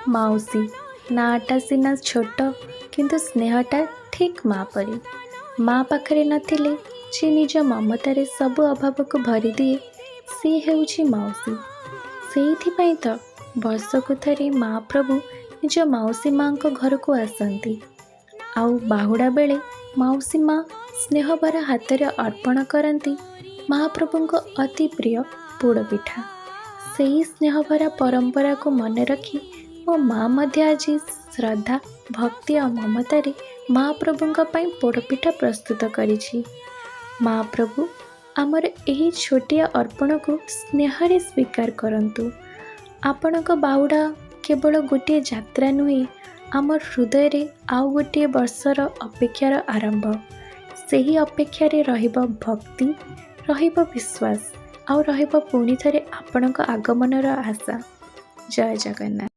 ମାଉସୀ ନାଁଟା ସିନା ଛୋଟ, କିନ୍ତୁ ସ୍ନେହଟା ଠିକ୍ ମା' ପରି। ମା' ପାଖରେ ନଥିଲେ ଯେ ନିଜ ମମତାରେ ସବୁ ଅଭାବକୁ ଭରିଦିଏ, ସିଏ ହେଉଛି ମାଉସୀ। ସେଇଥିପାଇଁ ତ ବର୍ଷକୁ ଥରେ ମହାପ୍ରଭୁ ନିଜ ମାଉସୀ ମା'ଙ୍କ ଘରକୁ ଆସନ୍ତି। ଆଉ ବାହୁଡ଼ା ବେଳେ ମାଉସୀ ମା' ସ୍ନେହଭରା ହାତରେ ଅର୍ପଣ କରନ୍ତି ମହାପ୍ରଭୁଙ୍କ ଅତି ପ୍ରିୟ ପୋଡ଼ପିଠା। ସେହି ସ୍ନେହଭରା ପରମ୍ପରାକୁ ମନେ ରଖି ମୋ ମା' ମଧ୍ୟ ଆଜି ଶ୍ରଦ୍ଧା, ଭକ୍ତି ଆଉ ମମତାରେ ମହାପ୍ରଭୁଙ୍କ ପାଇଁ ପୋଡ଼ପିଠା ପ୍ରସ୍ତୁତ କରିଛି। ମହାପ୍ରଭୁ ଆମର ଏହି ଛୋଟିଆ ଅର୍ପଣକୁ ସ୍ନେହରେ ସ୍ୱୀକାର କରନ୍ତୁ। ଆପଣଙ୍କ ବାହୁଡ଼ା କେବଳ ଗୋଟିଏ ଯାତ୍ରା ନୁହେଁ, ଆମର ହୃଦୟରେ ଆଉ ଗୋଟିଏ ବର୍ଷର ଅପେକ୍ଷାର ଆରମ୍ଭ। ସେହି ଅପେକ୍ଷାରେ ରହିବ ଭକ୍ତି, ରହିବ ବିଶ୍ୱାସ, ଆଉ ରହିବ ପୁଣି ଥରେ ଆପଣଙ୍କ ଆଗମନର ଆଶା। ଜୟ ଜଗନ୍ନାଥ।